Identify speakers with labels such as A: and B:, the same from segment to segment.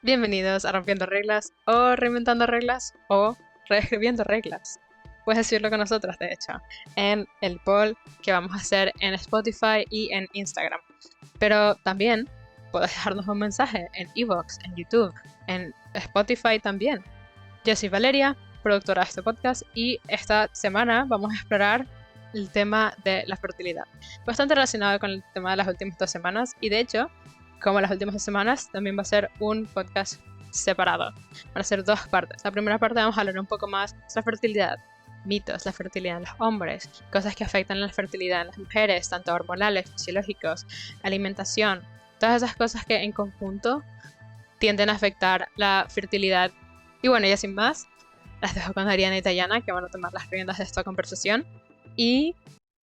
A: Bienvenidos a Rompiendo Reglas o Reinventando Reglas o Reescribiendo Reglas. Puedes decirlo con nosotras, de hecho, en el poll que vamos a hacer en Spotify y en Instagram. Pero también puedes dejarnos un mensaje en iVoox, en YouTube, en Spotify también. Yo soy Valeria, productora de este podcast, y esta semana vamos a explorar el tema de la fertilidad. Bastante relacionado con el tema de las últimas 2 semanas, y de hecho, como las últimas 2 semanas, también va a ser un podcast separado. Van a ser 2 partes. La primera parte vamos a hablar un poco más de la fertilidad, mitos, la fertilidad en los hombres, cosas que afectan la fertilidad en las mujeres, tanto hormonales, fisiológicos, alimentación, todas esas cosas que en conjunto tienden a afectar la fertilidad. Y bueno, ya sin más, las dejo con Ariana y Tayana, que van a tomar las riendas de esta conversación. Y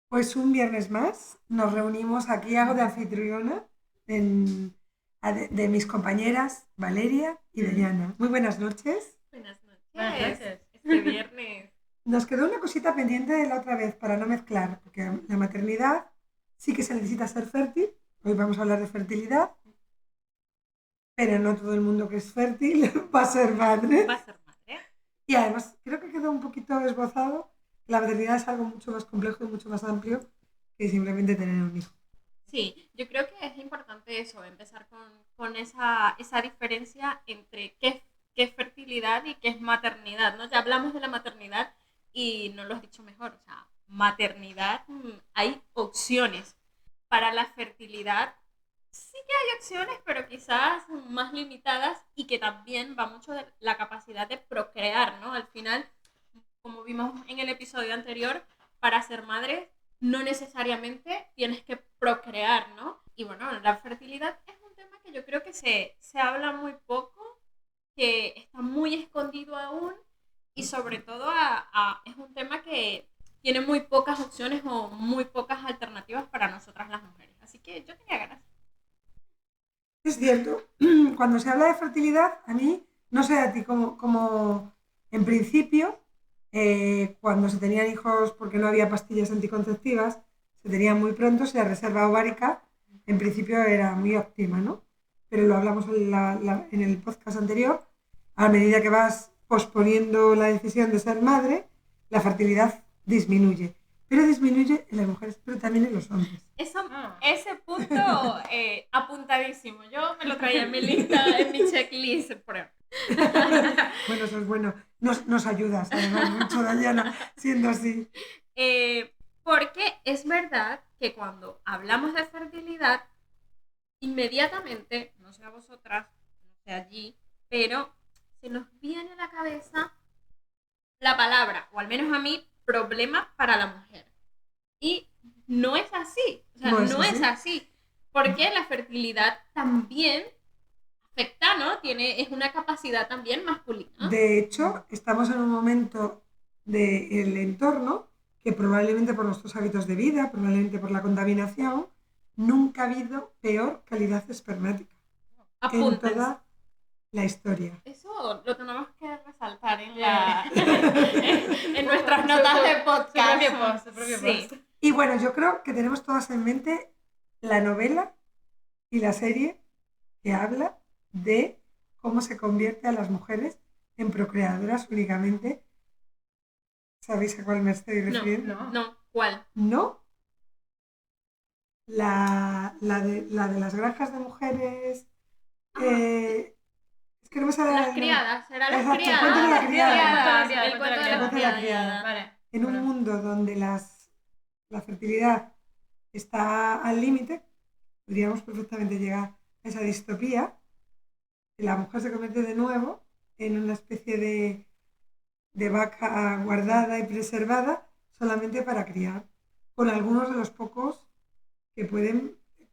B: pues un viernes más nos reunimos aquí, hago de anfitriona de mis compañeras Valeria y Dayana. Muy buenas noches.
C: Buenas noches. Este viernes.
B: Nos quedó una cosita pendiente de la otra vez para no mezclar, porque la maternidad sí que se necesita ser fértil. Hoy vamos a hablar de fertilidad, pero no todo el mundo que es fértil va a ser madre.
C: Va a ser madre.
B: Y además creo que quedó un poquito esbozado. La maternidad es algo mucho más complejo y mucho más amplio que simplemente tener un hijo.
C: Sí, yo creo que es importante eso, empezar con esa diferencia entre qué es fertilidad y qué es maternidad, ¿no? Ya hablamos de la maternidad y no lo has dicho mejor, o sea, maternidad, hay opciones. Para la fertilidad sí que hay opciones, pero quizás más limitadas y que también va mucho de la capacidad de procrear, ¿no? Al final, como vimos en el episodio anterior, para ser madre no necesariamente tienes que procrear, ¿no? Y bueno, la fertilidad es un tema que yo creo que se habla muy poco, que está muy escondido aún y sobre todo es un tema que tiene muy pocas opciones o muy pocas alternativas para nosotras las mujeres. Así que yo tenía ganas.
B: Es cierto, cuando se habla de fertilidad, a mí, no sé a ti, como en principio, cuando se tenían hijos porque no había pastillas anticonceptivas, se tenían muy pronto, si la reserva ovárica en principio era muy óptima, ¿no? Pero lo hablamos en el podcast anterior, a medida que vas posponiendo la decisión de ser madre, la fertilidad disminuye. Pero disminuye en las mujeres, pero también en los hombres.
C: Ese punto apuntadísimo. Yo me lo traía en mi lista, en mi checklist.
B: Bueno, eso es bueno. Nos ayudas, además, mucho, Dayana, siendo así.
C: Porque es verdad que cuando hablamos de fertilidad, inmediatamente, no sé a vosotras, no sé allí, pero se nos viene a la cabeza la palabra, o al menos a mí, problema para la mujer. Y no es así. O sea, no es así. Porque la fertilidad también afecta, ¿no? Es una capacidad también masculina.
B: De hecho, estamos en un momento del entorno que probablemente por nuestros hábitos de vida, probablemente por la contaminación, nunca ha habido peor calidad espermática en toda la historia.
C: Eso lo tenemos que resaltar en nuestras notas de podcast.
A: Su propio post.
B: Y bueno, yo creo que tenemos todas en mente la novela y la serie que habla de cómo se convierte a las mujeres en procreadoras únicamente. ¿Sabéis a cuál me estoy refiriendo?
C: No. ¿Cuál?
B: ¿No? La de las granjas de mujeres. Es que no me sale
C: las criadas, será las
B: Exacto,
C: criadas.
B: El cuento de la criada.
C: El cuento de la criada.
A: Vale.
B: En un mundo donde la fertilidad está al límite, podríamos perfectamente llegar a esa distopía, que la mujer se convierte de nuevo en una especie de vaca guardada y preservada solamente para criar, con algunos de los pocos que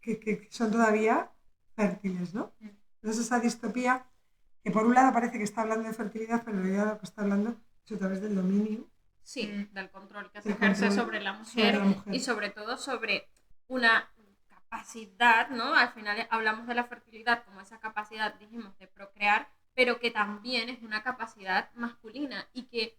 B: que son todavía fértiles, ¿no? Entonces esa distopía, que por un lado parece que está hablando de fertilidad, pero en realidad lo que está hablando es otra vez del dominio.
C: Sí, del control que se ejerce sobre la mujer y sobre todo sobre una capacidad, ¿no? Al final hablamos de la fertilidad como esa capacidad, dijimos, de procrear, pero que también es una capacidad masculina y que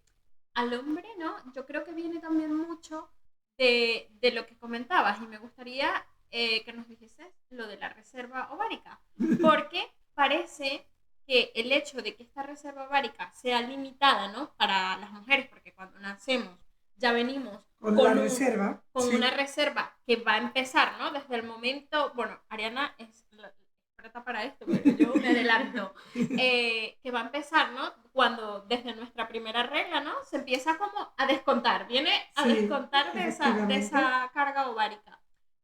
C: al hombre, ¿no? Yo creo que viene también mucho de lo que comentabas y me gustaría que nos dijese lo de la reserva ovárica, porque parece que el hecho de que esta reserva ovárica sea limitada, ¿no? Para las mujeres, porque cuando nacemos ya venimos
B: Con la reserva.
C: con
B: Sí.
C: una reserva que va a empezar, ¿no? Desde el momento, bueno, Ariana es la experta para esto, pero yo me adelanto, que va a empezar, ¿no? Cuando desde nuestra primera regla, ¿no? Se empieza como a descontar, viene a
B: Sí,
C: descontar de
B: efectivamente.
C: esa carga ovárica.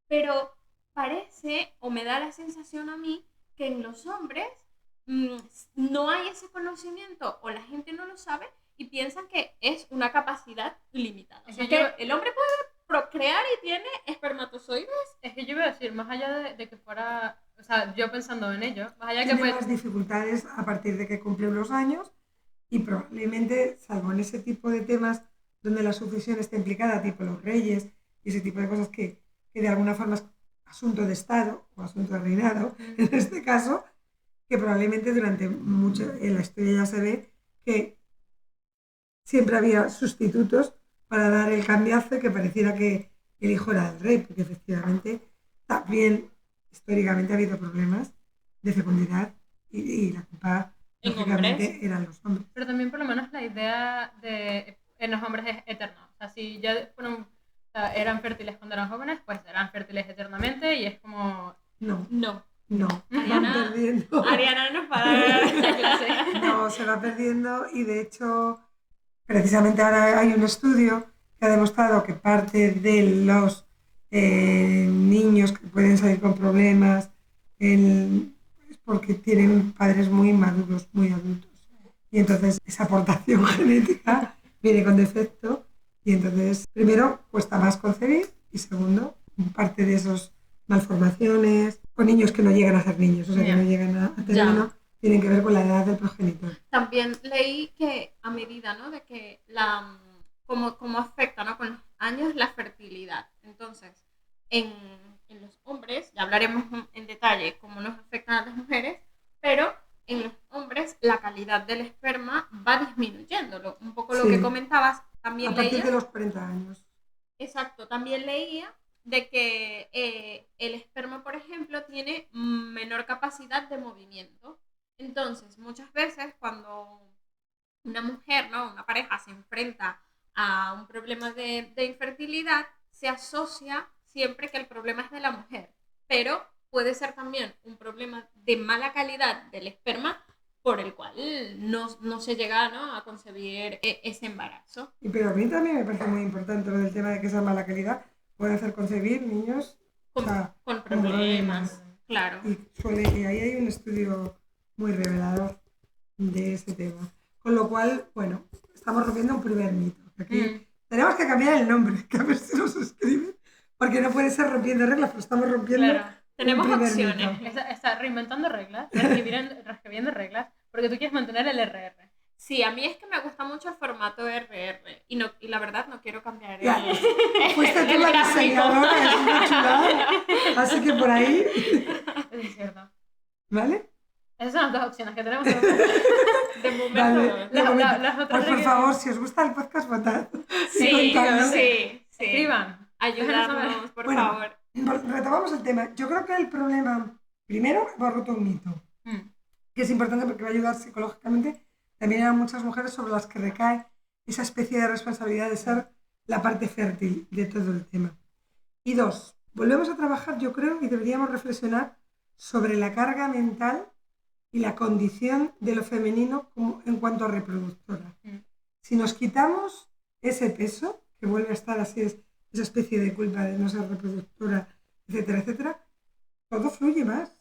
C: Pero parece, o me da la sensación a mí, que en los hombres no hay ese conocimiento, o la gente no lo sabe, y piensan que es una capacidad limitada. O sea, que el hombre puede procrear y tiene espermatozoides.
A: Es que yo iba a decir, más allá de que fuera, o sea, yo pensando en ello, más allá de que
B: Tiene
A: pues,
B: más dificultades a partir de que cumple los años y probablemente, salvo en ese tipo de temas donde la sucesión está implicada, tipo los reyes y ese tipo de cosas que de alguna forma es asunto de Estado o asunto de reinado, en este caso, que probablemente durante mucho, en la historia ya se ve que siempre había sustitutos para dar el cambiazo que pareciera que el hijo era el rey, porque efectivamente también históricamente ha habido problemas de fecundidad y la culpa
C: ¿En
B: lógicamente
C: hombres?
B: eran los hombres.
A: pero también por lo menos la idea de en los hombres es eterna. O sea, si ya fueron, o sea, eran fértiles cuando eran jóvenes, pues eran fértiles eternamente y es como...
B: No,
C: No.
B: no,
C: Ariana,
B: van perdiendo.
C: Ariana nos va a dar la clase.
B: No, se va perdiendo y de hecho precisamente ahora hay un estudio que ha demostrado que parte de los niños que pueden salir con problemas es porque tienen padres muy maduros, muy adultos. Y entonces esa aportación genética viene con defecto y entonces primero cuesta más concebir y segundo parte de esas malformaciones o niños que no llegan a ser niños, o sea que no llegan a término, tienen que ver con la edad del progenitor.
C: También leí que a medida, ¿no? De que cómo afecta, ¿no? Con los años la fertilidad. Entonces, en los hombres, ya hablaremos en detalle cómo nos afectan a las mujeres, pero en los hombres la calidad del esperma va disminuyéndolo. Un poco lo
B: Sí.
C: que comentabas, también
B: A partir
C: leía.
B: de los 40 años.
C: Exacto, también leía de que el esperma, por ejemplo, tiene menor capacidad de movimiento. Entonces, muchas veces cuando una mujer, ¿no? Una pareja se enfrenta a un problema de infertilidad, se asocia siempre que el problema es de la mujer, pero puede ser también un problema de mala calidad del esperma por el cual no se llega, ¿no? A concebir ese embarazo.
B: Y pero a mí también me parece muy importante lo del tema de que esa mala calidad puede hacer concebir niños
C: Con,
B: o sea,
C: con problemas, claro.
B: Y ahí hay un estudio muy revelador de ese tema. Con lo cual, bueno, estamos rompiendo un primer mito. Aquí tenemos que cambiar el nombre, que a ver si nos escriben, porque no puede ser rompiendo reglas, pero estamos rompiendo
C: Tenemos
B: un primer
C: opciones.
B: mito.
A: Está reinventando reglas, reescribiendo reglas, porque tú quieres mantener el RR.
C: Sí, a mí es que me gusta mucho el formato RR y la verdad no quiero cambiar
B: Ya, fuiste tú la diseñadora, es una chulada. Así que por ahí,
A: Es cierto.
B: ¿vale?
A: Esas son las dos opciones que tenemos.
C: De momento.
B: Vale, de momento.
A: Las otras
B: Pues por
A: reglas-
B: favor, si os gusta el podcast, votad.
C: Sí,
B: contadnos.
C: sí.
A: Escriban.
C: Ayudarnos, por
B: Bueno,
C: favor.
B: retomamos el tema. Yo creo que el problema, primero, hemos roto un mito, que es importante porque va a ayudar psicológicamente también a muchas mujeres sobre las que recae esa especie de responsabilidad de ser la parte fértil de todo el tema. Y dos, volvemos a trabajar, yo creo, y deberíamos reflexionar sobre la carga mental y la condición de lo femenino en cuanto a reproductora. Si nos quitamos ese peso, que vuelve a estar así, esa especie de culpa de no ser reproductora, etcétera, etcétera, todo fluye más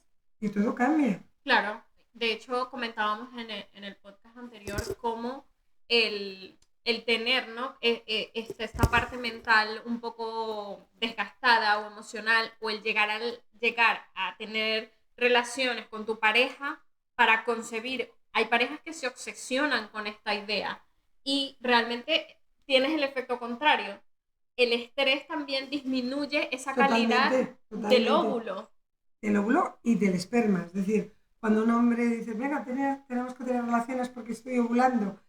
B: y todo cambia.
C: Claro, de hecho comentábamos en el podcast anterior cómo el tener, ¿no? Esta parte mental un poco desgastada o emocional, o el llegar a tener relaciones con tu pareja para concebir. Hay parejas que se obsesionan con esta idea y realmente tienes el efecto contrario. El estrés también disminuye esa calidad del óvulo.
B: Del óvulo y del esperma. Es decir, cuando un hombre dice, venga, tenemos que tener relaciones porque estoy ovulando,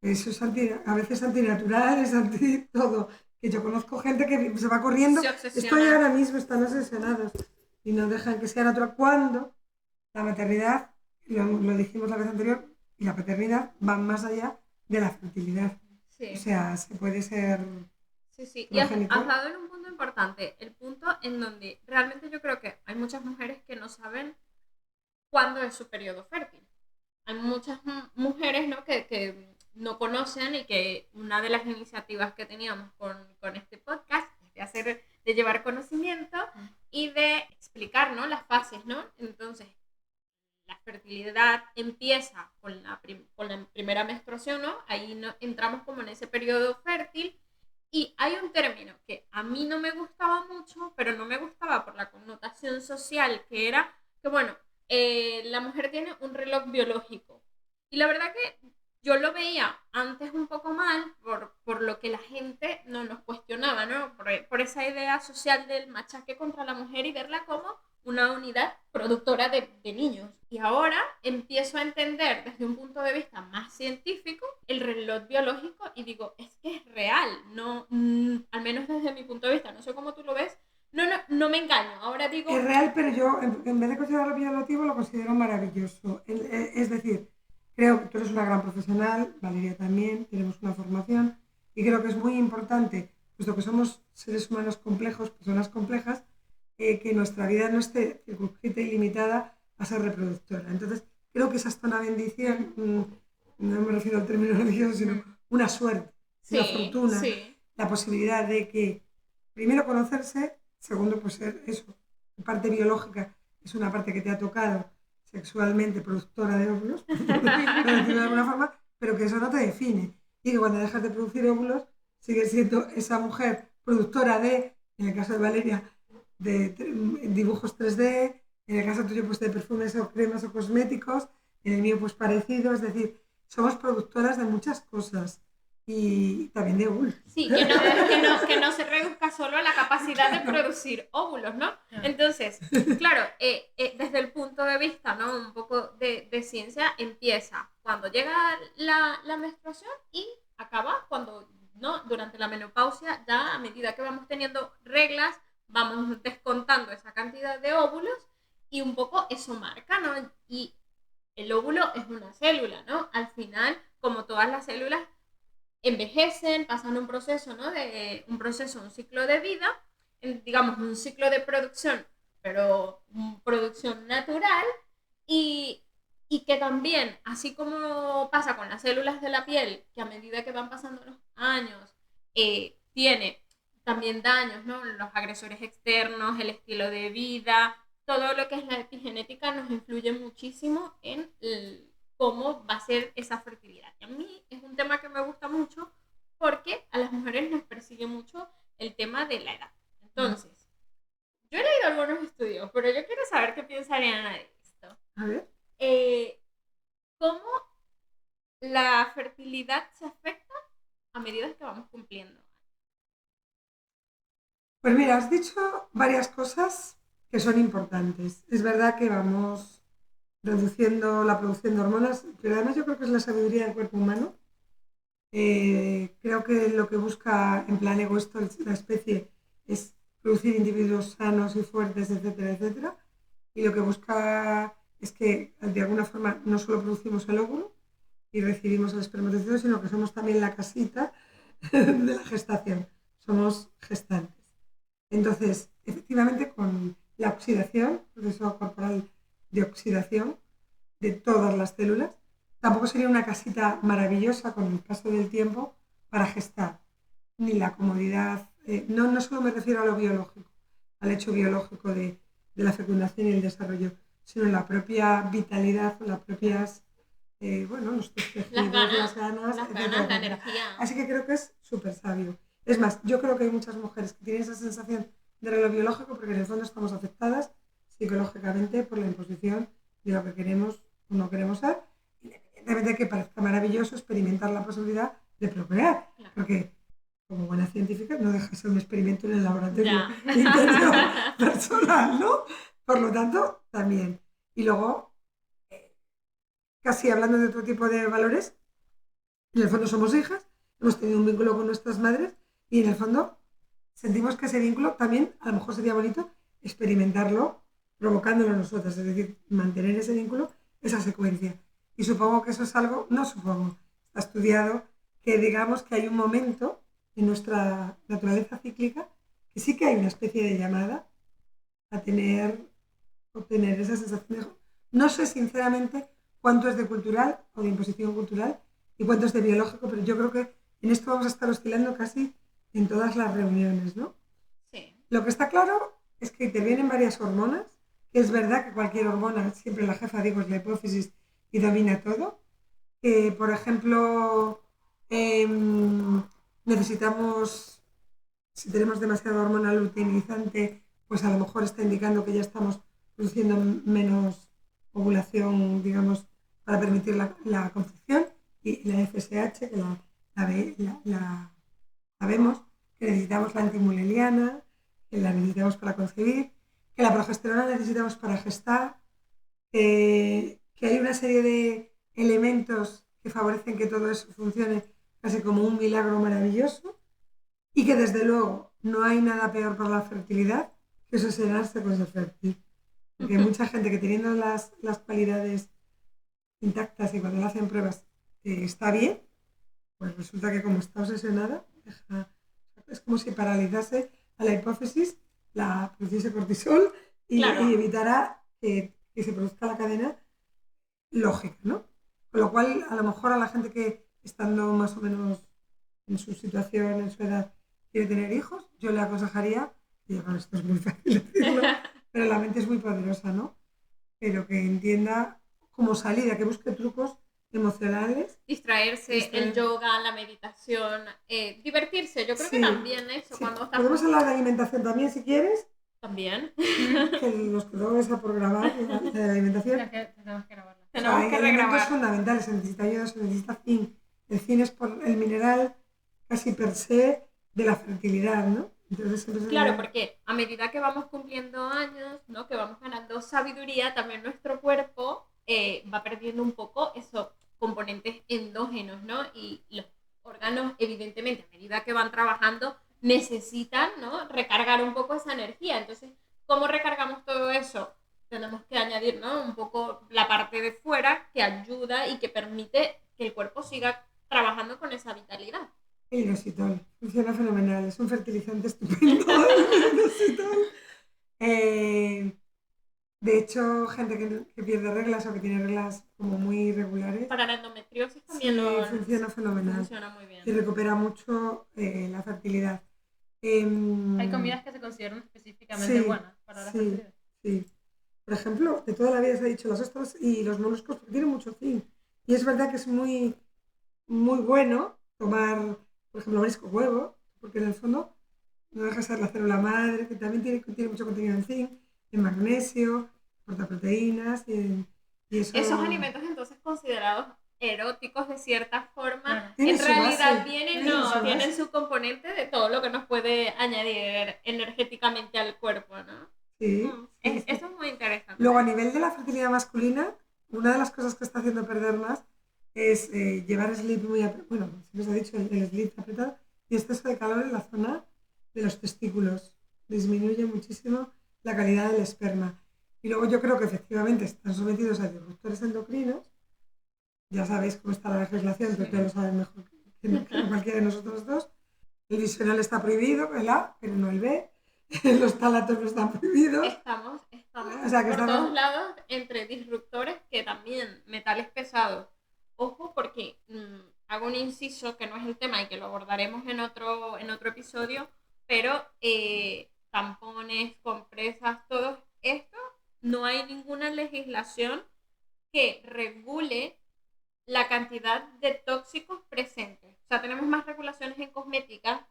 B: eso es a veces antinatural, es anti todo. Que yo conozco gente que se va corriendo, estoy ahora mismo, están obsesionados y no dejan que sea natural. Cuando la maternidad, y lo dijimos la vez anterior, y la paternidad van más allá de la fertilidad.
C: Sí.
B: O sea, se puede ser
C: Sí. Y has
B: progenitor.
C: dado en un punto importante, el punto en donde realmente yo creo que hay muchas mujeres que no saben cuándo es su periodo fértil. Hay muchas mujeres, ¿no? que no conocen, y que una de las iniciativas que teníamos con este podcast es de llevar conocimiento y de explicar, ¿no? Las fases, ¿no? Entonces, la fertilidad empieza con la primera menstruación, ¿no? Ahí no, entramos como en ese periodo fértil. Y hay un término que a mí no me gustaba mucho, pero no me gustaba por la connotación social, que era que, bueno, la mujer tiene un reloj biológico. Y la verdad que yo lo veía antes un poco mal por lo que la gente no nos cuestionaba, ¿no? Por esa idea social del machaque contra la mujer y verla como una unidad productora de niños. Y ahora empiezo a entender desde un punto de vista más científico el reloj biológico y digo, es que es real, no, al menos desde mi punto de vista, no sé cómo tú lo ves, no me engaño. Ahora digo,
B: Es real, pero yo en vez de considerarlo violativo lo considero maravilloso. Es decir, creo que tú eres una gran profesional, Valeria también, tenemos una formación y creo que es muy importante, puesto que somos seres humanos complejos, personas complejas, que nuestra vida no esté circunscrita y limitada a ser reproductora. Entonces, creo que esa es una bendición, no me refiero al término religioso, sino una suerte, una
C: sí,
B: fortuna,
C: sí,
B: la posibilidad de que, primero, conocerse, segundo, pues ser eso, parte biológica es una parte que te ha tocado sexualmente productora de óvulos, por decirlo de alguna forma, pero que eso no te define. Y que cuando dejas de producir óvulos, sigues siendo esa mujer productora de, en el caso de Valeria, de dibujos 3D, en el caso tuyo pues de perfumes o cremas o cosméticos, en el mío pues parecido, es decir, somos productoras de muchas cosas y también de óvulos.
C: sí, que no se reduzca solo a la capacidad de producir óvulos, ¿no? Entonces, claro, desde el punto de vista, ¿no? Un poco de ciencia, empieza cuando llega la menstruación y acaba cuando, ¿no? Durante la menopausia, ya a medida que vamos teniendo reglas, vamos descontando esa cantidad de óvulos y un poco eso marca, ¿no? Y el óvulo es una célula, ¿no? Al final, como todas las células, envejecen, pasan un proceso, ¿no? Un proceso, un ciclo de vida, digamos, un ciclo de producción, pero producción natural, y, y que también, así como pasa con las células de la piel, que a medida que van pasando los años, tiene también daños, ¿no? Los agresores externos, el estilo de vida, todo lo que es la epigenética nos influye muchísimo en cómo va a ser esa fertilidad. Y a mí es un tema que me gusta mucho porque a las mujeres nos persigue mucho el tema de la edad. Entonces, yo he leído algunos estudios, pero yo quiero saber qué piensa Ariana de esto.
B: A ver.
C: ¿Cómo la fertilidad se afecta a medida que vamos cumpliendo?
B: Pues mira, has dicho varias cosas que son importantes. Es verdad que vamos reduciendo la producción de hormonas, pero además yo creo que es la sabiduría del cuerpo humano. Creo que lo que busca en plan egoísta la especie es producir individuos sanos y fuertes, etcétera, etcétera. Y lo que busca es que de alguna forma no solo producimos el óvulo y recibimos el espermatozoide, sino que somos también la casita de la gestación. Somos gestantes. Entonces, efectivamente, con la oxidación, proceso corporal de oxidación de todas las células, tampoco sería una casita maravillosa con el paso del tiempo para gestar, ni la comodidad. No solo me refiero a lo biológico, al hecho biológico de la fecundación y el desarrollo, sino la propia vitalidad, las propias, nuestros tejidos, las ganas, etcétera,
C: la
B: etcétera.
C: energía.
B: Así que creo que es súper sabio. Es más, yo creo que hay muchas mujeres que tienen esa sensación de reloj biológico porque en el fondo estamos afectadas psicológicamente por la imposición de lo que queremos o no queremos ser, independientemente de que parezca maravilloso experimentar la posibilidad de procrear,
C: Claro.
B: porque como buena científica no deja de ser un experimento en el laboratorio
C: Ya.
B: interior personal, ¿no? Por lo tanto, también. Y luego, casi hablando de otro tipo de valores, en el fondo somos hijas, hemos tenido un vínculo con nuestras madres y en el fondo sentimos que ese vínculo también a lo mejor sería bonito experimentarlo provocándolo nosotras, es decir, mantener ese vínculo esa secuencia. Y supongo que eso es algo, no supongo, está estudiado, que digamos que hay un momento en nuestra naturaleza cíclica que sí que hay una especie de llamada a obtener esa sensación de... No sé sinceramente cuánto es de cultural o de imposición cultural y cuánto es de biológico, pero yo creo que en esto vamos a estar oscilando casi en todas las reuniones, ¿no?
C: Sí.
B: Lo que está claro es que intervienen varias hormonas, que es verdad que cualquier hormona, siempre la jefa digo es la hipófisis y domina todo. Por ejemplo, necesitamos, si tenemos demasiada hormona luteinizante, pues a lo mejor está indicando que ya estamos produciendo menos ovulación, digamos, para permitir la concepción. Y la FSH, que la vemos, que necesitamos la antimuleliana, que la necesitamos para concebir, que la progesterona necesitamos para gestar, que hay una serie de elementos que favorecen que todo eso funcione casi como un milagro maravilloso y que desde luego no hay nada peor para la fertilidad que obsesionarse con ser fértil. Porque hay mucha gente que teniendo las cualidades intactas y cuando le hacen pruebas está bien, pues resulta que como está obsesionada, es como si paralizase a la hipófisis, la produciese cortisol
C: Claro.
B: y evitara que se produzca la cadena lógica, ¿no? Con lo cual, a lo mejor a la gente que estando más o menos en su situación, en su edad, quiere tener hijos, yo le aconsejaría, y bueno, esto es muy fácil decirlo, pero la mente es muy poderosa, ¿no? Pero que entienda como salida, que busque trucos emocionales.
C: Distraerse, el yoga, la meditación, divertirse. Yo creo que
B: Sí,
C: también eso,
B: sí.
C: cuando estás...
B: Podemos hablar de alimentación también, si quieres,
C: También.
B: que nos quedó esa por grabar, la de la alimentación.
A: Tenemos que grabarla.
B: O sea,
C: Tenemos
B: hay
C: que
B: alimentos
C: regrabar.
B: fundamentales, se necesita yodo, se necesita zinc. El zinc es por el mineral casi per se de la fertilidad, ¿no? Entonces,
C: Claro, porque a medida que vamos cumpliendo años, ¿no? Que vamos ganando sabiduría, también nuestro cuerpo va perdiendo un poco esos componentes endógenos, ¿no? Y los órganos, evidentemente, a medida que van trabajando, necesitan, ¿no? Recargar un poco esa energía. Entonces, ¿cómo recargamos todo eso? Tenemos que añadir, ¿no? Un poco la parte de fuera que ayuda y que permite que el cuerpo siga trabajando con esa vitalidad.
B: el inositol funciona fenomenal, es un fertilizante estupendo. El inositol. De hecho, gente que pierde reglas o que tiene reglas como muy irregulares,
C: Para la endometriosis
B: sí,
C: también
B: funciona fenomenal
C: funciona muy bien.
B: y recupera mucho la fertilidad.
A: Hay comidas que se consideran específicamente
B: sí,
A: buenas para la fertilidad.
B: Sí. Por ejemplo, de toda la vida se ha dicho las ostras y los moluscos porque tienen mucho zinc. Y es verdad que es muy, muy bueno tomar, por ejemplo, marisco huevo, porque en el fondo no deja de ser la célula madre, que también tiene mucho contenido en zinc, en magnesio, aporta proteínas y eso...
C: Esos alimentos entonces considerados eróticos de cierta forma,
A: Claro.
B: Tienen
C: en
B: su
C: realidad
B: base,
C: tienen su componente de todo lo que nos puede añadir energéticamente al cuerpo, ¿no?
B: Sí, sí.
C: Eso es muy interesante.
B: Luego, a nivel de la fertilidad masculina, una de las cosas que está haciendo perder más es llevar slip muy apretado, bueno, siempre se ha dicho el slip apretado, y exceso de calor en la zona de los testículos. Disminuye muchísimo la calidad del esperma. Y luego yo creo que efectivamente están sometidos a disruptores endocrinos. Ya sabéis cómo está la legislación, pero ya lo saben mejor que cualquiera de nosotros dos. El bisoñol está prohibido, el A, pero no el B. Los talatos no están prohibidos.
C: Estamos
B: O sea, que
C: por
B: estamos...
C: todos lados entre disruptores que también metales pesados. Ojo porque hago un inciso que no es el tema y que lo abordaremos en otro episodio, pero tampones, compresas, todo esto, no hay ninguna legislación que regule la cantidad de tóxicos presentes. O sea, tenemos más regulaciones en cosmética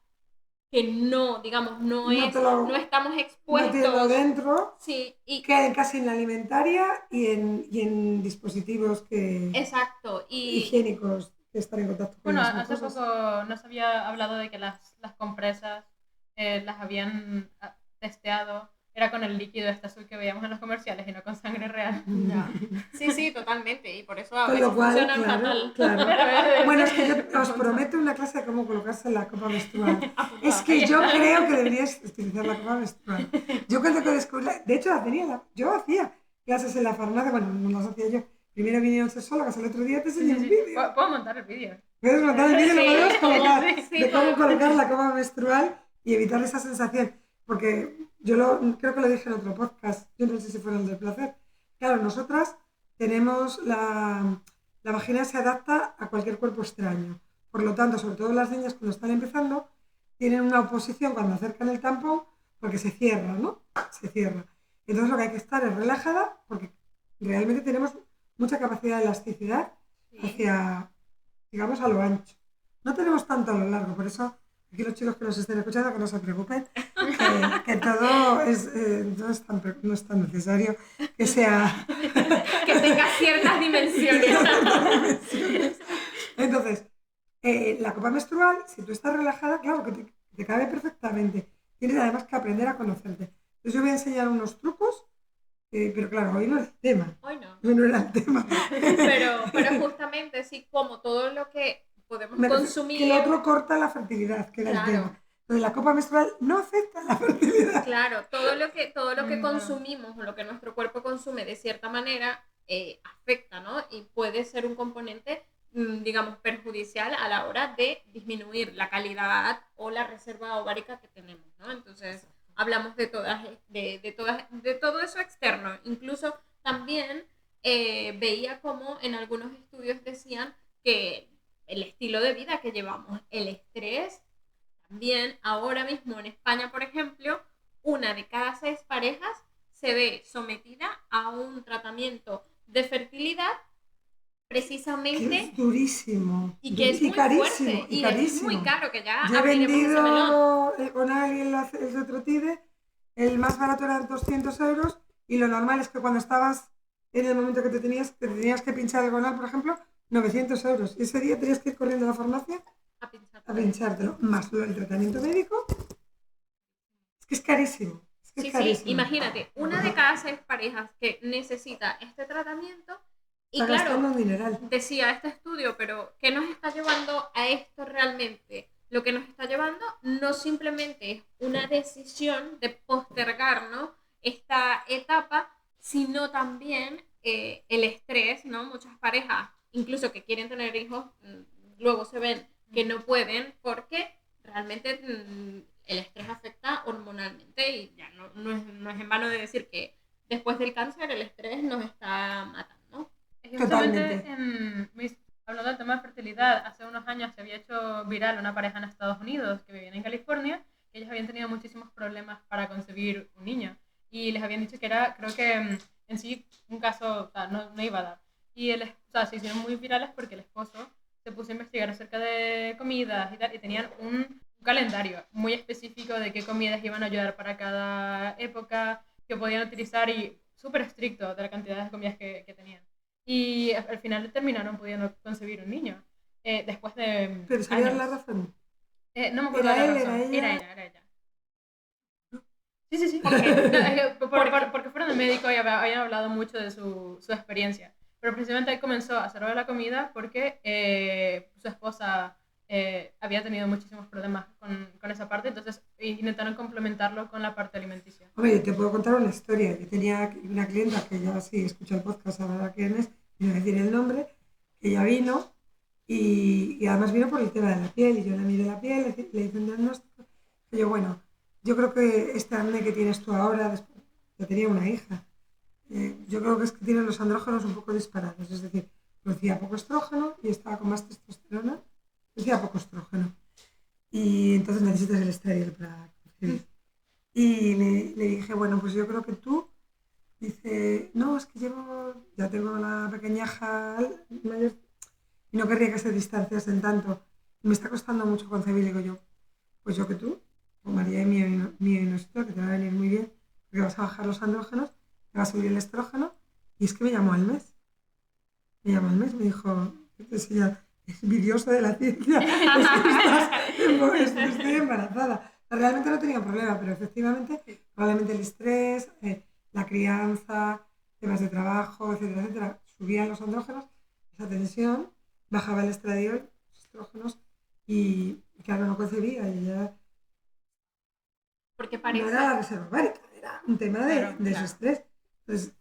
C: que no, digamos, no estamos expuestos.
B: Metiendo dentro,
C: sí, y
B: que casi en la alimentaria y en dispositivos
C: exacto,
B: higiénicos que están en contacto con
A: Bueno,
B: las
A: hace
B: mucosas.
A: poco nos había hablado de que las compresas las habían testeado, era con el líquido este azul que veíamos en los comerciales y no con sangre real.
C: ya. Sí, totalmente, y por eso a
B: Con
C: veces
B: lo cual,
C: funcionan
B: claro,
C: fatal.
B: claro. Bueno, es que yo os prometo una clase de cómo colocarse en la copa menstrual. Es que yo creo que deberíais utilizar la copa menstrual. Yo cuando descubrí, de hecho la tenía, yo hacía clases en la farmacia, bueno, no las hacía yo, primero vinieron sexólogas, el otro día te
A: Sí,
B: enseñé
A: sí,
B: un
A: sí.
B: vídeo.
A: Puedo montar el vídeo.
B: Puedes montar el vídeo, lo
C: Sí,
B: podemos colocar,
C: sí,
B: de cómo
C: todo.
B: colocar la copa menstrual y evitar esa sensación. Porque creo que lo dije en otro podcast, yo no sé si fue el del placer. Claro, nosotras tenemos la vagina se adapta a cualquier cuerpo extraño. Por lo tanto, sobre todo las niñas cuando están empezando, tienen una oposición cuando acercan el tampón porque se cierra, ¿no? Se cierra. Entonces lo que hay que estar es relajada porque realmente tenemos mucha capacidad de elasticidad
C: Sí.
B: hacia, digamos, a lo ancho. No tenemos tanto a lo largo, por eso aquí los chicos que nos estén escuchando que no se preocupen, que todo no es tan necesario que sea...
C: Que tenga ciertas dimensiones.
B: Entonces, la copa menstrual, si tú estás relajada, claro que te cabe perfectamente. Tienes además que aprender a conocerte. Entonces yo voy a enseñar unos trucos, pero claro, hoy no es el tema.
C: Hoy no.
B: Hoy no era el tema.
C: Pero justamente sí, como todo lo que podemos
B: Que
C: consumir.
B: el otro corta la fertilidad, que era el
C: Claro.
B: tema. Entonces la copa menstrual no afecta la fertilidad.
C: Claro, todo lo que
A: Bueno.
C: consumimos o lo que nuestro cuerpo consume de cierta manera afecta, ¿no? Y puede ser un componente, digamos, perjudicial a la hora de disminuir la calidad o la reserva ovárica que tenemos, ¿no? Entonces, hablamos de todo eso externo. Incluso también veía como en algunos estudios decían que el estilo de vida que llevamos, el estrés, también ahora mismo en España, por ejemplo, una de cada 6 parejas se ve sometida a un tratamiento de fertilidad
B: Que
C: precisamente
B: es durísimo.
C: y que es muy
B: carísimo.
C: fuerte
B: Y
C: y es muy
B: carísimo.
C: caro, que ya
B: Yo he
C: abriremos ese melón.
B: vendido con alguien el Cetrotide, el más barato era 200 euros y lo normal es que cuando estabas en el momento que te tenías que pinchar el gonal, por ejemplo, 900 euros. Y ese día tenías que ir corriendo a la farmacia a pinchártelo, más lo del tratamiento médico. Es que es carísimo. Es que es
C: Sí,
B: carísimo.
C: sí, imagínate, una de cada 6 parejas que necesita este tratamiento y
B: Está gastando
C: claro,
B: un dineral.
C: decía este estudio, pero ¿qué nos está llevando a esto realmente? Lo que nos está llevando no simplemente es una decisión de postergar, ¿no?, esta etapa, sino también el estrés, ¿no? Muchas parejas, incluso que quieren tener hijos, luego se ven que no pueden porque realmente el estrés afecta hormonalmente y ya no es en vano de decir que después del cáncer el estrés nos está matando.
A: Es que
B: Totalmente.
A: justamente, hablando del tema de fertilidad, hace unos años se había hecho viral una pareja en Estados Unidos que vivían en California, que ellos habían tenido muchísimos problemas para concebir un niño. Y les habían dicho que era, creo que en sí, un caso, o sea, no iba a dar. Y o sea, se hicieron muy virales porque el esposo se puso a investigar acerca de comidas y tal, y tenían un calendario muy específico de qué comidas iban a ayudar para cada época, que podían utilizar y súper estricto de la cantidad de comidas que tenían. Y al final terminaron pudiendo concebir un niño. Después de
B: Pero sabías
A: años.
B: la razón.
A: No me acuerdo
B: ¿Era
A: de la
B: él,
A: razón.
B: era ella?
A: Era ella. Sí, sí, sí. Porque fueron de médico y habían hablado mucho de su experiencia. Pero precisamente él comenzó a hacer la comida porque su esposa había tenido muchísimos problemas con esa parte, entonces intentaron complementarlo con la parte alimenticia.
B: Hombre, yo te puedo contar una historia. Yo tenía una clienta que ya sí escucha el podcast, sabrá quién es, y no voy a decir el nombre, que ella vino y además vino por el tema de la piel. Y yo le miré la piel, le hice un diagnóstico. Y yo, bueno, yo creo que este acné que tienes tú ahora, yo tenía una hija, yo creo que es que tienes los andrógenos un poco disparados. Es decir, producía poco estrógeno y estaba con más testosterona, producía poco estrógeno. Y entonces necesitas el estradiol para concebir. Y le dije, bueno, pues yo creo que tú, dice, no, es que ya tengo la pequeñaja mayor y no querría que se distanciasen tanto. Me está costando mucho concebir, digo yo, pues yo que tú, con María y mío y nuestro, que te va a venir muy bien, porque vas a bajar los andrógenos, te va a subir el estrógeno, y es que me llamó al mes. Me dijo, es envidiosa de la ciencia, estoy embarazada. Realmente no tenía problema, pero efectivamente, probablemente el estrés, la crianza, temas de trabajo, etcétera, etcétera, subían los andrógenos, esa tensión, bajaba el estradiol, los estrógenos, y claro, no concebía, y ya
C: Porque
B: no
C: parece...
B: era la reserva ovárica, era un tema de su estrés. Entonces,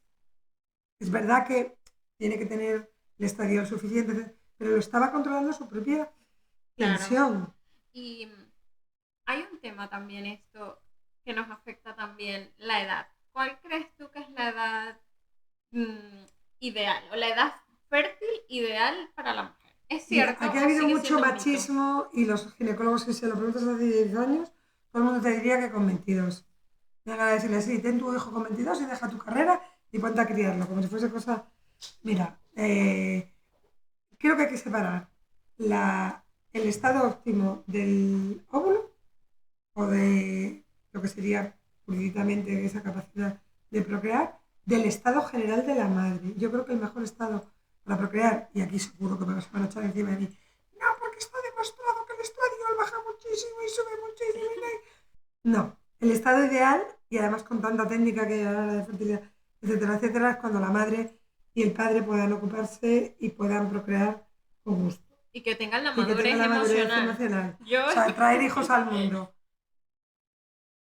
B: es verdad que tiene que tener el estradiol suficiente, pero lo estaba controlando su propia
C: Claro.
B: tensión.
C: Y hay un tema también esto que nos afecta también, la edad. ¿Cuál crees tú que es la edad ideal o la edad fértil ideal para la mujer? ¿Es
B: Mira,
C: cierto
B: aquí ha
C: o
B: habido
C: sigue
B: mucho
C: siendo un mito?
B: machismo y los ginecólogos, si se lo preguntas hace 10 años, todo el mundo te diría que con 22. Venga a decirle, sí, ten tu hijo con 22 y deja tu carrera y ponte a criarlo, como si fuese cosa... Mira, creo que hay que separar el estado óptimo del óvulo o de lo que sería jurídicamente esa capacidad de procrear, del estado general de la madre. Yo creo que el mejor estado para procrear, y aquí seguro que me se van a echar encima de mí, no, porque está demostrado que el estradiol baja muchísimo y sube muchísimo. No, el estado ideal, y además con tanta técnica que hay ahora de fertilidad, etcétera, etcétera, es cuando la madre y el padre puedan ocuparse y puedan procrear con gusto.
C: Y que tengan la
B: Y que tengan
C: madurez
B: la madurez
C: emocional.
B: emocional.
C: Yo
B: O sea, traer hijos al mundo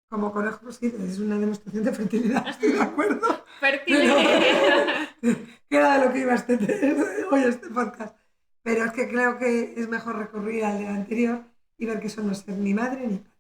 B: como conejos, sí, es una demostración de fertilidad, estoy de acuerdo.
C: fértiles.
B: Que era de lo que iba a hoy este podcast. Pero es que creo que es mejor recurrir al del anterior y ver que eso no es ser ni madre ni padre.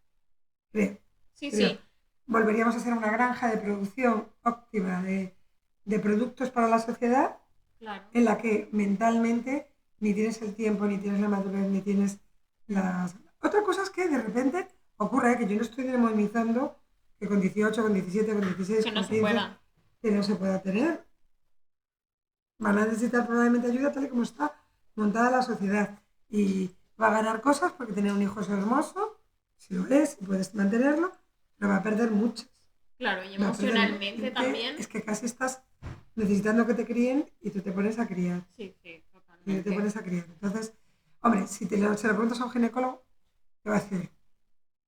B: Creo.
C: Sí,
B: Creo.
C: sí,
B: Volveríamos a ser una granja de producción óptima de productos para la sociedad
C: claro.
B: en la que mentalmente ni tienes el tiempo, ni tienes la madurez, ni tienes las... Otra cosa es que de repente ocurre que yo no estoy demonizando que con 18, con 17, con 16,
C: Que no
B: con
C: se
B: 15,
C: pueda.
B: que no se pueda tener. Van a necesitar probablemente ayuda tal y como está montada la sociedad. Y va a ganar cosas porque tener un hijo es hermoso, si lo es, y puedes mantenerlo, pero va a perder muchas.
C: Claro, y
B: Va a perder
C: emocionalmente también.
B: Es que casi estás necesitando que te críen y tú te pones a criar.
C: Sí, sí,
B: Y te
C: totalmente.
B: pones a criar. Entonces, hombre, si se lo preguntas a un ginecólogo, te va a decir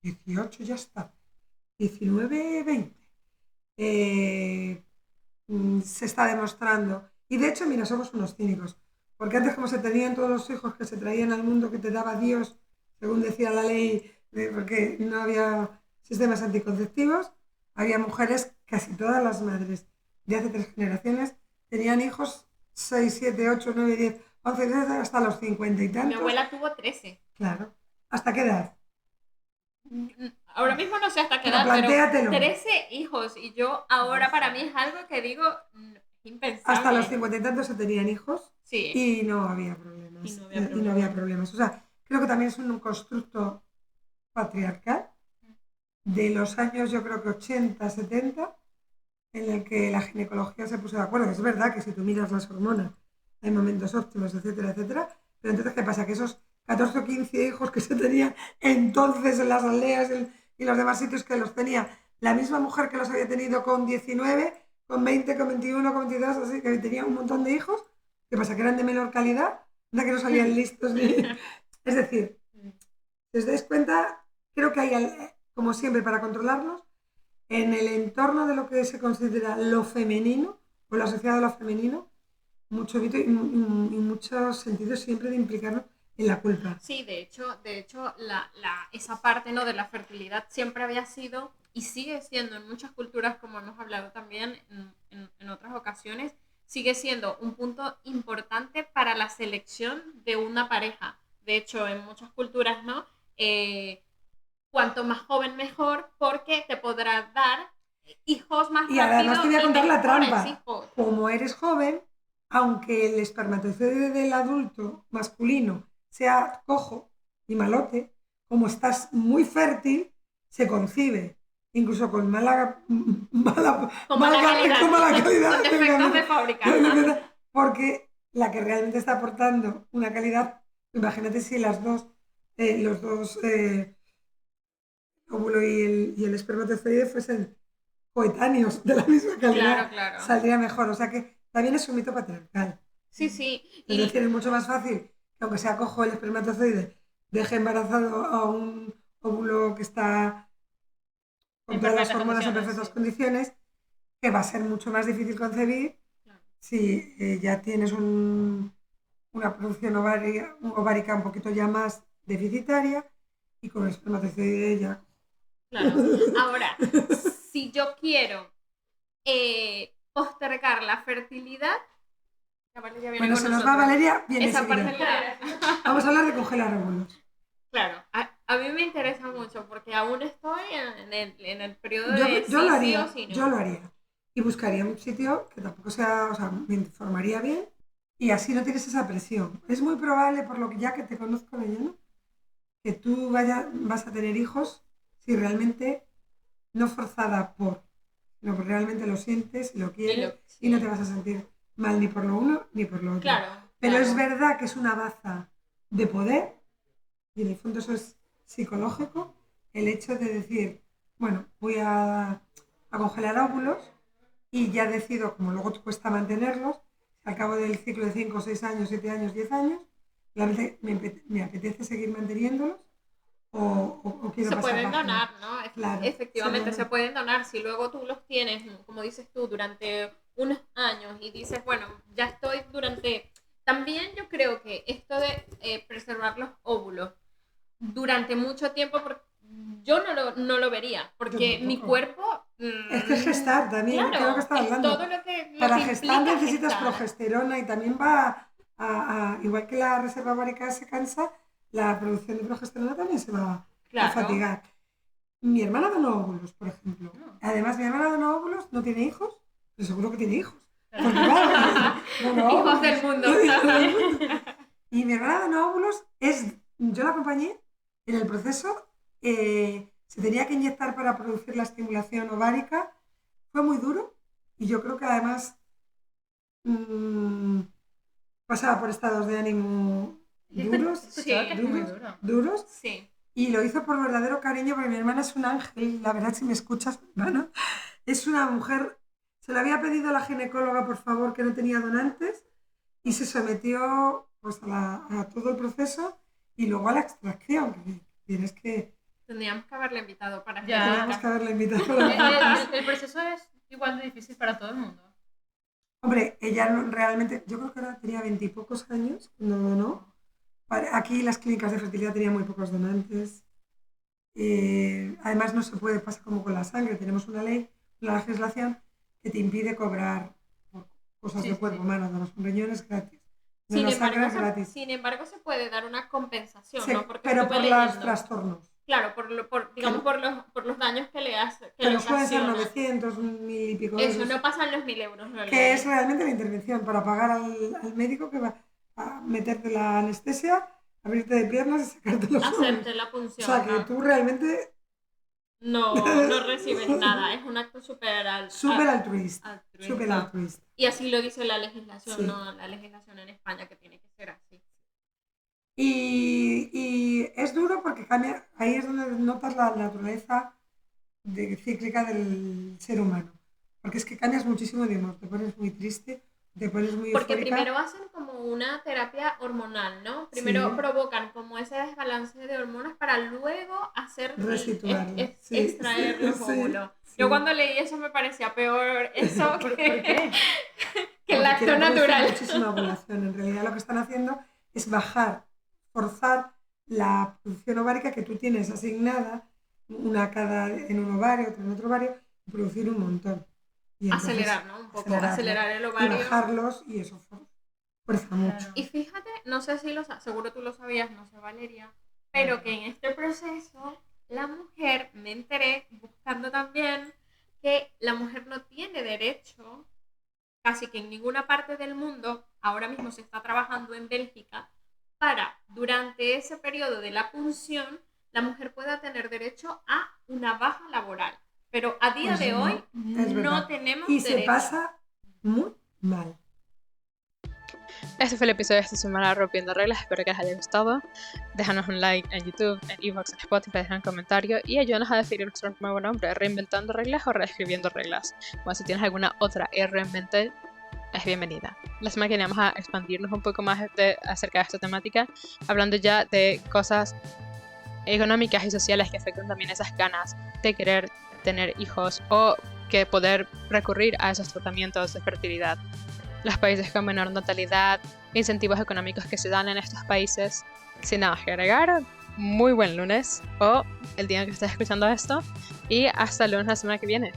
B: 18 ya está, 19, 20. Se está demostrando. Y de hecho, mira, somos unos cínicos. Porque antes, como se tenían todos los hijos que se traían al mundo que te daba Dios, según decía la ley, porque no había sistemas anticonceptivos, había mujeres, casi todas las madres de hace 3 generaciones, tenían hijos 6, 7, 8, 9, 10, 11, 12, hasta los 50 y
C: Mi
B: tantos.
C: abuela tuvo 13.
B: Claro. ¿Hasta qué edad?
C: Ahora mismo no sé hasta qué
B: Pero
C: edad, pero
B: plantéatelo.
C: 13 hijos. Y yo ahora para mí es algo que digo impensable.
B: Hasta los 50 y tantos se tenían hijos
C: Sí.
B: y no había problemas.
C: Y no había problemas.
B: O sea, creo que también es un constructo patriarcal de los años, yo creo que 80, 70, en el que la ginecología se puso de acuerdo. Es verdad que si tú miras las hormonas, hay momentos óptimos, etcétera, etcétera. Pero entonces, ¿qué pasa? Que esos 14 o 15 hijos que se tenían entonces en las aldeas y los demás sitios que los tenía la misma mujer que los había tenido con 19, con 20, con 21, con 22, así que tenía un montón de hijos. ¿Qué pasa? Que eran de menor calidad, de que no salían listos ni... Es decir, si os dais cuenta, creo que hay, como siempre, para controlarlos, en el entorno de lo que se considera lo femenino, o lo asociado a lo femenino, mucho mito y muchos sentidos siempre de implicarnos en la culpa.
C: Sí, de hecho esa parte, ¿no?, de la fertilidad siempre había sido y sigue siendo en muchas culturas, como hemos hablado también en otras ocasiones, sigue siendo un punto importante para la selección de una pareja. De hecho, en muchas culturas, ¿no? Cuanto más joven mejor, porque te podrás dar hijos más
B: Y
C: rápido
B: además te voy a contar la
C: mejores
B: trampa.
C: hijos.
B: Como eres joven, aunque el espermatozoide del adulto masculino sea cojo y malote, como estás muy fértil, se concibe, incluso con mala calidad,
C: con defectos de fábrica.
B: porque la que realmente está aportando una calidad, imagínate si los dos óvulo y el espermatozoide fuesen coetáneos de la misma calidad,
C: Claro.
B: saldría mejor. O sea que también es un mito patriarcal.
C: Sí, sí.
B: Es decir, es mucho más fácil que aunque sea cojo el espermatozoide, deje embarazado a un óvulo que está con todas las hormonas en perfectas condiciones, que va a ser mucho más difícil concebir si ya tienes una producción ovárica un poquito ya más deficitaria y con el espermatozoide ya...
C: Claro. Ahora, si yo quiero postergar la fertilidad, La Valeria viene
B: Bueno,
C: con
B: se nos va
C: nosotros.
B: Valeria, viene
C: Esa parte
B: enseguida.
C: la...
B: Vamos a hablar de congelar óvulos.
C: Claro, a mí me interesa mucho porque aún estoy en el periodo
B: Yo
C: de
B: lo
C: sí
B: haría,
C: o sí no.
B: yo lo haría. Y buscaría un sitio que tampoco sea, o sea, me informaría bien y así no tienes esa presión. Es muy probable, por lo que ya que te conozco, Leyena, que tú vas a tener hijos si realmente, no forzada por, sino porque realmente lo sientes y lo quieres y no te vas a sentir mal ni por lo uno ni por lo otro.
C: Claro,
B: Pero
C: claro.
B: es verdad que es una baza de poder y en el fondo eso es psicológico, el hecho de decir, bueno, voy a congelar óvulos y ya decido, como luego te cuesta mantenerlos, al cabo del ciclo de 5, 6 años, 7 años, 10 años, realmente me apetece seguir manteniéndolos o quiero
C: Se
B: pasar
C: pueden
B: página.
C: donar, ¿no?
B: Claro,
C: Efectivamente, se pueden donar. Si luego tú los tienes, como dices tú, durante unos años y dices, bueno, ya estoy durante... También yo creo que esto de preservar los óvulos durante mucho tiempo, yo no lo vería, porque mi cuerpo...
B: Es que gestar también,
C: claro,
B: creo que estaba
C: es
B: hablando.
C: todo lo que
B: Para gestar
C: implica
B: necesitas
C: gestar.
B: progesterona y también va igual que la reserva ovárica se cansa, la producción de progesterona también se va a fatigar. Mi hermana donó óvulos, por ejemplo. Además, mi hermana donó óvulos, no tiene hijos, pero seguro que tiene hijos. Porque, claro,
C: Hijos del mundo.
B: Y mi hermana donó óvulos, yo la acompañé en el proceso, se tenía que inyectar para producir la estimulación ovárica, fue muy duro y yo creo que además pasaba por estados de ánimo duros,
C: Sí,
B: duros,
C: sí.
B: y lo hizo por verdadero cariño porque mi hermana es un ángel, la verdad si me escuchas, hermana, es una mujer, se le había pedido a la ginecóloga por favor que no tenía donantes y se sometió pues a todo el proceso y luego a la extracción, que tienes que...
C: Tendríamos que haberle invitado para
D: Ya.
B: Teníamos que haberle invitado para
D: El proceso es igual de difícil para todo el mundo.
B: Hombre, ella realmente, yo creo que ahora tenía 20 y pocos años cuando donó. Aquí las clínicas de fertilidad tenían muy pocos donantes. Además no se puede, pasa como con la sangre, tenemos una ley, una legislación que te impide cobrar por cosas del cuerpo humano, damos un riñón es gratis.
C: Sin embargo, se puede dar una compensación, ¿no? Porque
B: pero
C: estuve
B: por
C: leyendo.
B: los trastornos.
C: Claro, por los daños que le hace. Que
B: Pero
C: le
B: suelen ser
C: ocasiona.
B: 900, 1000 y pico
C: Eso,
B: euros.
C: no pasan los 1000 euros. No
B: Que es realmente la intervención para pagar al médico que va a meterte la anestesia, abrirte de piernas y sacarte los óvulos.
C: Hacerte la punción.
B: O sea, que tú realmente...
C: No recibes nada, es un acto súper altruista.
B: Súper altruista.
C: Y así lo dice la legislación,
B: Sí.
C: ¿no? La legislación en España que tiene que ser así.
B: Y es duro porque cambia, ahí es donde notas la naturaleza cíclica del ser humano. Porque es que cambias muchísimo de humor, te pones muy triste, te pones muy
C: Porque
B: eufórica.
C: primero hacen como una terapia hormonal, ¿no? Primero provocan como ese desbalance de hormonas para luego hacer extraer los óvulos. Yo cuando leí eso me parecía peor eso
D: ¿Por qué?
C: que el acto natural.
B: Muchísima ovulación. En realidad lo que están haciendo es forzar la producción ovárica que tú tienes asignada, una cada en un ovario, otra en otro ovario, y producir un montón. Y entonces,
C: acelerar, ¿no? Un poco, acelerar el
B: y
C: ovario.
B: bajarlos y eso fuerza mucho.
C: Y fíjate, no sé si seguro tú lo sabías, no sé Valeria, pero que en este proceso la mujer, me enteré buscando también que la mujer no tiene derecho, casi que en ninguna parte del mundo, ahora mismo se está trabajando en Bélgica, para durante ese periodo de la punción la mujer pueda tener derecho a una baja laboral. Pero a día de hoy no tenemos
B: y
C: derecho.
B: se pasa muy mal.
A: Este fue el episodio de esta semana de Rompiendo Reglas, espero que les haya gustado. Déjanos un like en YouTube, en Evox, en Spotify, dejan un comentario y ayúdanos a definir nuestro nuevo nombre, Reinventando Reglas o Reescribiendo Reglas. Bueno, si tienes alguna otra reinventar, es bienvenida. La semana que viene vamos a expandirnos un poco más acerca de esta temática, hablando ya de cosas económicas y sociales que afectan también esas ganas de querer tener hijos o que poder recurrir a esos tratamientos de fertilidad. Los países con menor natalidad, incentivos económicos que se dan en estos países. Sin nada que agregar, muy buen lunes o el día en que estés escuchando esto y hasta el lunes la semana que viene.